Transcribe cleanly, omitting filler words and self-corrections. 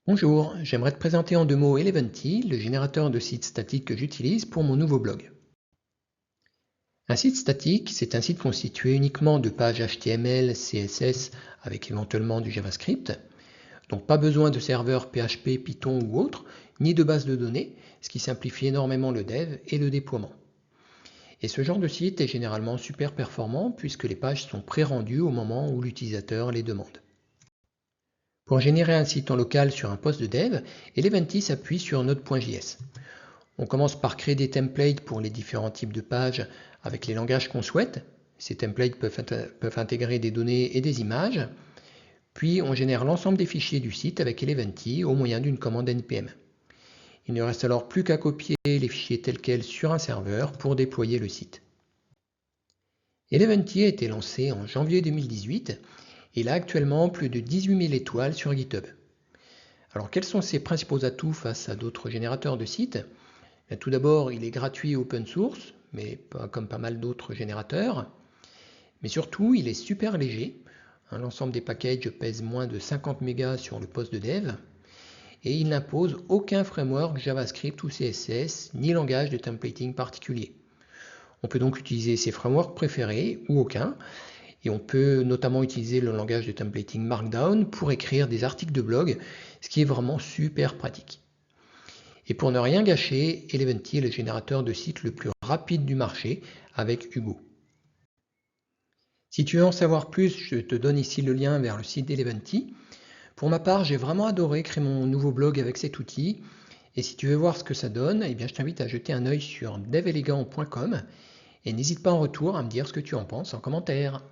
Bonjour, j'aimerais te présenter en 2 mots Eleventy, le générateur de sites statiques que j'utilise pour mon nouveau blog. Un site statique, c'est un site constitué uniquement de pages HTML, CSS avec éventuellement du JavaScript. Donc pas besoin de serveurs PHP, Python ou autre, ni de base de données, ce qui simplifie énormément le dev et le déploiement. Et ce genre de site est généralement super performant puisque les pages sont pré-rendues au moment où l'utilisateur les demande. Pour générer un site en local sur un poste de dev, Eleventy s'appuie sur Node.js. On commence par créer des templates pour les différents types de pages avec les langages qu'on souhaite. Ces templates peuvent intégrer des données et des images. Puis on génère l'ensemble des fichiers du site avec Eleventy au moyen d'une commande npm. Il ne reste alors plus qu'à copier les fichiers tels quels sur un serveur pour déployer le site. Eleventy a été lancé en janvier 2018 et il a actuellement plus de 18 000 étoiles sur GitHub. Alors quels sont ses principaux atouts face à d'autres générateurs de sites? Tout d'abord, il est gratuit et open source, mais pas comme pas mal d'autres générateurs. Mais surtout, il est super léger. L'ensemble des packages pèse moins de 50 mégas sur le poste de dev. Et il n'impose aucun framework JavaScript ou CSS, ni langage de templating particulier. On peut donc utiliser ses frameworks préférés ou aucun. Et on peut notamment utiliser le langage de templating Markdown pour écrire des articles de blog, ce qui est vraiment super pratique. Et pour ne rien gâcher, Eleventy est le générateur de sites le plus rapide du marché avec Hugo. Si tu veux en savoir plus, je te donne ici le lien vers le site d'Eleventy. Pour ma part, j'ai vraiment adoré créer mon nouveau blog avec cet outil. Et si tu veux voir ce que ça donne, eh bien, je t'invite à jeter un œil sur develegant.com et n'hésite pas en retour à me dire ce que tu en penses en commentaire.